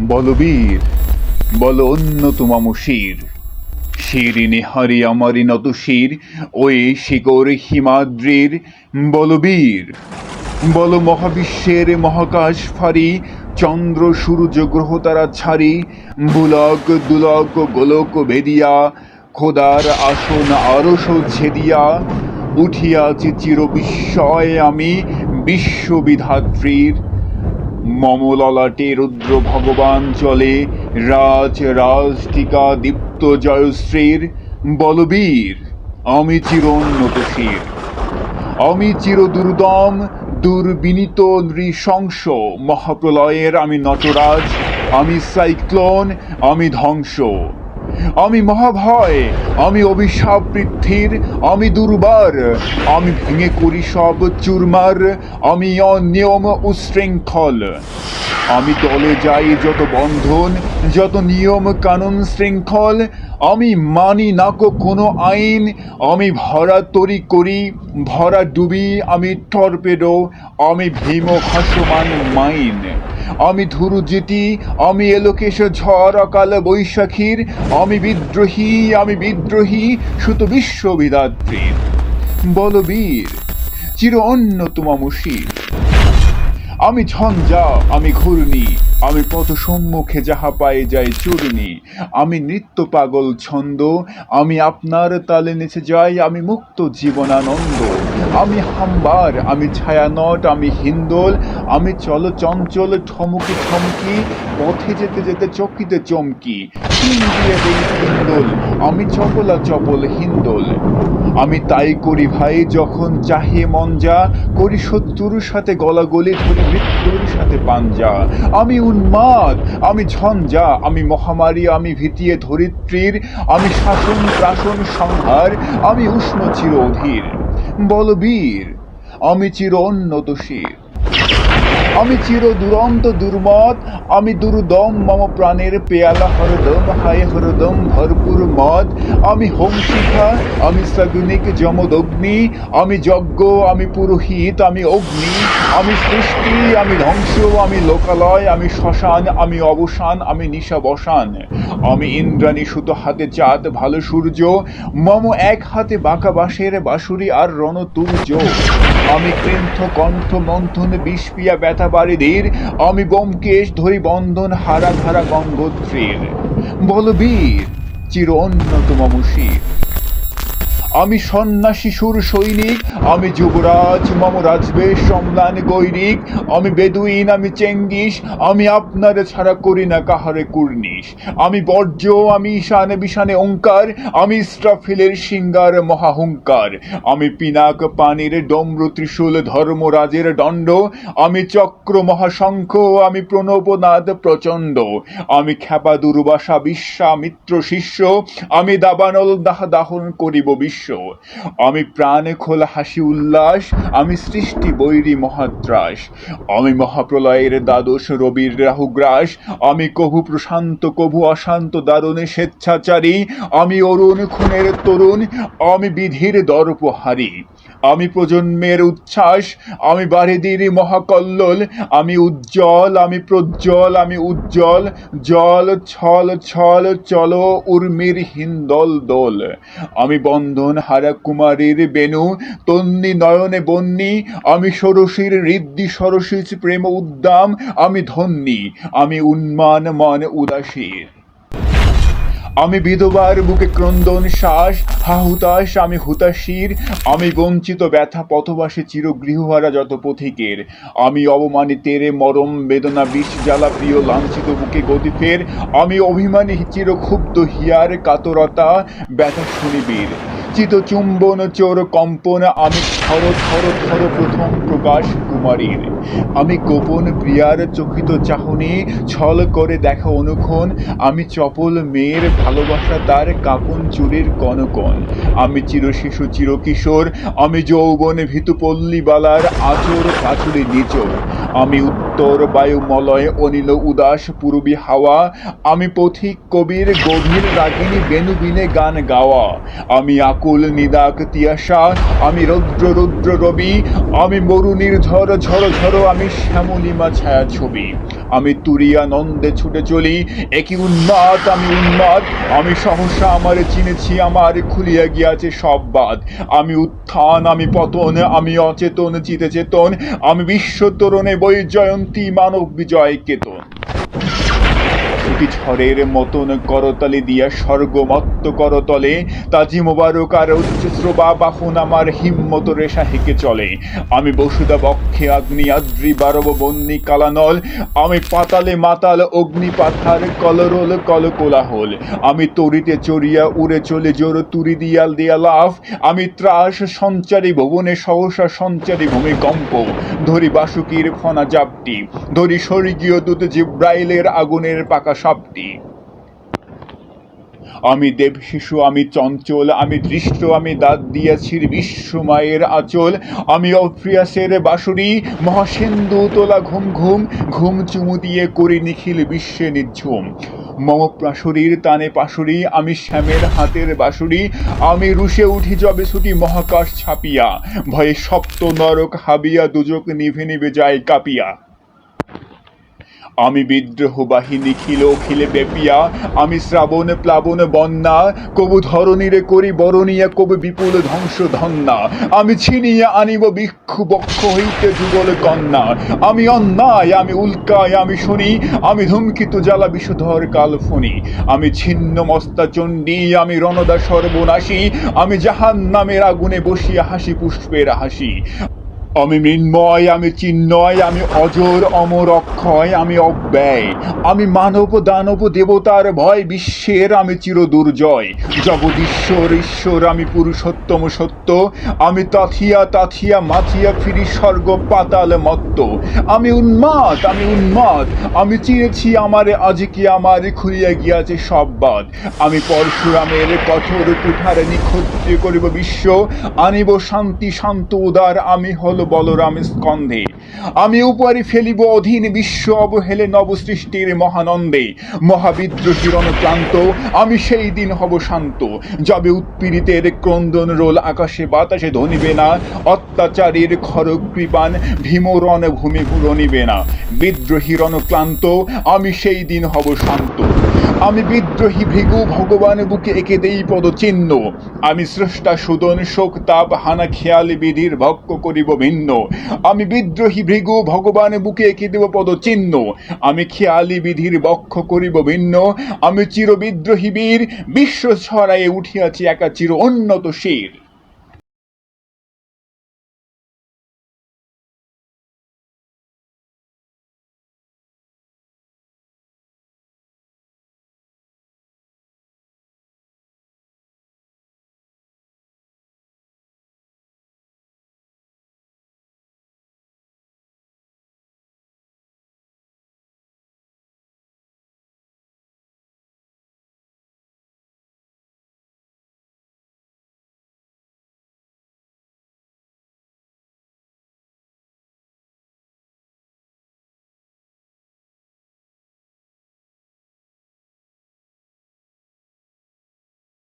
বলবীর, বল অন্যতম শির, শিরিনে হারি আমারি নত শির, ওই শিকর হিমাদ্রির। বলবীর, বল মহাবিশ্বের মহাকাশ ফারি, চন্দ্র সূর্য গ্রহ তারা ছাড়ি, বুলক দুলক গোলক বেদিয়া, খোদার আসন আরশ ছেদিয়া, উঠিয়াছি চির বিস্ময় আমি বিশ্ববিধাত্রীর। মম ললাটে রুদ্র ভগবান চলে, রাজ রাজটিকা দীপ্ত জয়শ্রীর। বলবীর, আমি চিরোন্নত শির, আমি চির দুর্দম দুর্বিনীত নৃশংস মহাপ্রলয়ের আমি নটরাজ, আমি সাইক্লোন, আমি ধ্বংস, আমি মহাভয়, আমি অভিশাপ পৃথ্বীর, আমি দুর্বার, আমি ভেঙে করি সব চুরমার, আমি অনিয়ম উশৃঙ্খল, আমি তলে যাই যত বন্ধন, যত নিয়ম কানুন শৃঙ্খল, আমি মানি নাকো কোনো আইন, আমি ভরা তরি করি, ভরা ডুবি, আমি টর্পেডো, আমি ভীম ভাসমান মাইন, আমি ধুরুজিতি, আমি এলোকেশ ঝড় অকাল বৈশাখীর, আমি বিদ্রোহী সুত বিশ্ববিধাত্রীর। বলবীর, চির অন্যতম শির, আমি ঝঞ্ঝা, আমি ঘূর্ণি, আমি পথ সম্মুখে যাহা পায়ে যায় চূর্ণি, আমি নৃত্য পাগল ছন্দ, আমি আপনার তালে নেচে যাই, আমি মুক্ত জীবনানন্দ, আমি হাম্বার, আমি ছায়ানট, আমি হিন্দোল, আমি চল চঞ্চল ঠমকি ঠমকি, পথে যেতে যেতে চকিতে চমকি, তিন দিয়ে দেই হিন্দোল, আমি চপলা চপল হিন্দোল, আমি তাই করি ভাই যখন চাহে মন যা, করি শত্রুর সাথে গলাগলি, ধরি মৃত্যুর সাথে পাঞ্জা, আমি উন্মাদ, আমি ঝঞ্ঝা, আমি মহামারী, আমি ভিতিয়ে ধরিত্রীর, আমি শাসন প্রাশন সংহার, আমি উষ্ণ চির অধীর। বলবীর, আমি চির উন্নত শির, আমি চির দুরন্ত দুর্মত, আমি দুর্দম মম প্রাণের পেয়ালা হরদম হায় হরদম ভরপুর মদ, আমি হোমশিখা, আমি সগুনিক যমদগ্নি, আমি যজ্ঞ, আমি পুরোহিত, আমি অগ্নি, আমি সৃষ্টি, আমি ধ্বংস, আমি লোকালয়, আমি শ্মশান, আমি অবসান, আমি নিশাবসান, আমি ইন্দ্রাণী সুত হাতে চাঁদ ভালো সূর্য, মম এক হাতে বাঁকা বাঁশের বাঁশুরি আর রণতুর্য, আমি কৃন্থ কণ্ঠ মন্থন বিষপিয়া ব্যথা বারিধির, আমি ব্যোমকেশ ধরি বন্ধন হারা ধারা গঙ্গোত্রীর। বলবীর, চির অন্যতম শির, আমি সন্ন্যাসী সুর সৈনিক, আমি যুবরাজ মম রাজবেশ সম্লান গৈরিক, আমি বেদুইন, আমি চেঙ্গিস, আমি আপনারে ছাড়া করি না কাহারে কুর্নিশ, আমি বর্জ্য, আমি ঈশানে বিশানে ওঙ্কার, আমি ইস্রাফিলের সিঙ্গার মহাহুঙ্কার, আমি পিনাক পানির ডম্র ত্রিশূল ধর্মরাজের দণ্ড, আমি চক্র মহাশঙ্খ, আমি প্রণবনাদ প্রচণ্ড, আমি খ্যাপা দুর্বাসা বিশ্বামিত্র শিষ্য, আমি দাবানল দাহন করিব বিশ্ব, আমি প্রাণ খোলা হাসি উল্লাস, আমি সৃষ্টি বৈরী মহাত্রাস, আমি মহাপ্রলয়ের দ্বাদশ রবির রাহুগ্রাস, আমি কভু প্রশান্ত কভু অশান্ত দারুণে স্বেচ্ছাচারী, আমি অরুণ খুনের তরুণ, আমি বিধির দর্পহারী, আমি প্রজন্মের উচ্ছ্বাস, আমি বারিধির মহাকল্লোল, আমি উজ্জ্বল, আমি প্রজ্জ্বল, আমি উজ্জ্বল, জল ছল ছল চল উর্মির হিন্দল দোল, আমি বন্ধন হারা কুমারীর বেনু তন্নি নয়নে বন্যী, আমি ষোড়শীর ঋদ্ধি সরসীজ প্রেম উদ্দাম, আমি ধন্যী, আমি উন্মান মন উদাসীর, আমি বিধবার বুকে ক্রন্দন শ্বাস হাহুতাশ, আমি হুতাশীর, আমি বঞ্চিত ব্যথা পথবাসী চির গৃহহারা যত পথিকের, আমি অবমানিতের মরম বেদনা বিষ জ্বালা প্রিয় লাঞ্ছিত বুকে গতিফের, আমি অভিমানী চির ক্ষুব্ধ হিয়ার কাতরতা ব্যথা শুনিবীর, চিতচুম্বন চোর কম্পন, আমি থর থর থর প্রথম প্রকাশ কুমারীর, আমি গোপন প্রিয়ার চকিত চাহনি ছল করে দেখা অনুক্ষণ, আমি চপল মেয়ের ভালোবাসা তার কাপন চুরির কনকন, আমি চির শিশু চির কিশোর, আমি যৌবন ভীতু পল্লীবালার আচর পাচুরি নিচর, আমি উত্তর বায়ুমলয় অনিল উদাস পূর্বী হাওয়া, আমি পথিক কবির গভীর রাগিনী বেনুবিনে গান গাওয়া, আমি আকুল নিদাক তিয়াসা, আমি রৌদ্র রুদ্র রবি, আমি মরুনির ঝড় ঝড় ঝড়, আমি শ্যামলিমা ছায়া ছবি, আমি তুরিয়া নন্দে ছুটে চলি, একই উন্মাদ আমি উন্মাদ, আমি সহসা আমার চিনেছি, আমার খুলিয়া গিয়াছে সব বাদ, আমি উত্থান আমি পতন, আমি অচেতন চিতে চেতন, আমি বিশ্ব তরণে বৈজয়ন্তী মানব বিজয় কেতন। ছুটি ঝড়ের মতন করতালি দিয়া স্বর্গমত্ত করতলে, তাজি মোবারক আর উচ্চশ্রবা বাহন আমার হিম্মত রেশা হেঁকে চলে, আমি বসুদা বক্ষে আগ্নি আদ্রি বারব বন্যী কালানল, আমি পাতালে মাতাল অগ্নি পাথার কলরোল কল কোলাহল, আমি তরিতে চড়িয়া উড়ে চলে জোর তুরি দিয়াল দিয়া লাফ, আমি ত্রাস সঞ্চারী ভুবনে সহসা সঞ্চারী ভূমিকম্প, ধরি বাসুকির ফনা জাপটি, ধরি স্বর্গীয় দূত জিব্রাইলের আগুনের পাকা সাপটি, আমি দেব শিশু আমি চঞ্চল, আমি দৃষ্ট আমি দাঁত দিয়াছি বিশ্ব মায়ের আঁচল, আমি অপ্রিয়াসের বাঁশুরি মহাসিন্ধু তোলা ঘুম ঘুম, ঘুম চুমু দিয়ে করি নিখিল বিশ্বে নিঝুম, মম পাশুরির টানে পাশুরি আমি শ্যামের হাতের বাঁশুরি, আমি রুশে উঠি যবে ছুটি মহাকাশ ছাপিয়া, ভয়ে সপ্ত নরক হাবিয়া দুজক নিভে নিভে যায় কাঁপিয়া, আমি বিদ্রোহ বাহিনী খিল খিলে বেপিয়া, আমি শ্রাবণ প্লাবন বন্যা, কবু ধরণীরে করি বরণিয়া, কবু বিপুল ধ্বংস ধন্যা, আমি ছিনিয়া আনিব ভিক্ষু বক্ষ হইতে যুগল কন্যা, আমি অন্যায় আমি উল্কায় আমি শুনি, আমি ধূমকিত জ্বালা বিষধর কালফনি, আমি ছিন্ন মস্তা চণ্ডী আমি রণদা সর্বনাশী, আমি জাহান নামের আগুনে বসিয়া হাসি পুষ্পের হাসি, আমি মৃন্ময় আমি চিন্ময় আমি অজর অমর অক্ষয় আমি অব্যয়, আমি মানব দানব দেবতার ভয় বিশ্বের আমি চির দুর্জয়, জগদীশ্বর ঈশ্বর আমি পুরুষোত্তম সত্য, আমি তাথিয়া তাথিয়া মাথিয়া ফিরি স্বর্গ পাতাল মত্ত, আমি উন্মাদ আমি চিনেছি আমারে আজকে আমার খুলিয়া গিয়াছে সব বাদ, আমি পরশুরামের কঠোর কুঠার নিক্ষত্রিয় করিব বিশ্ব, আনিব শান্তি শান্ত উদার, আমি হল বলরাম স্কন্ধে, আমি উপরে ফেলিব অধীন বিশ্ব অবহেলে নব সৃষ্টির মহানন্দে, মহাবিদ্রোহীর অনুক্লান্ত আমি সেই দিন হব শান্ত, যবে উৎপীড়িতের ক্রন্দন রোল আকাশে বাতাসে ধনিবে না, অত্যাচারীর খড়গ কৃপান ভীমরণ ভূমি ঘুরনিবে না, বিদ্রোহীর অনুক্লান্ত আমি সেই দিন হব শান্ত, আমি বিদ্রোহী ভৃগু ভগবান বুকে এঁকে দেই পদচিহ্ন, আমি স্রষ্টা সুদন শোক তাপ হানা খেয়াল বিধির ভক্ষ করিব ভিন্ন, আমি বিদ্রোহী ভৃগু ভগবান বুকে এঁকে দেব পদচিহ্ন, আমি খেয়ালি বিধির বক্ষ করিব ভিন্ন, আমি চির বিদ্রোহী বীর বিশ্ব ছড়াইয়ে উঠিয়াছি একা চির উন্নত শির।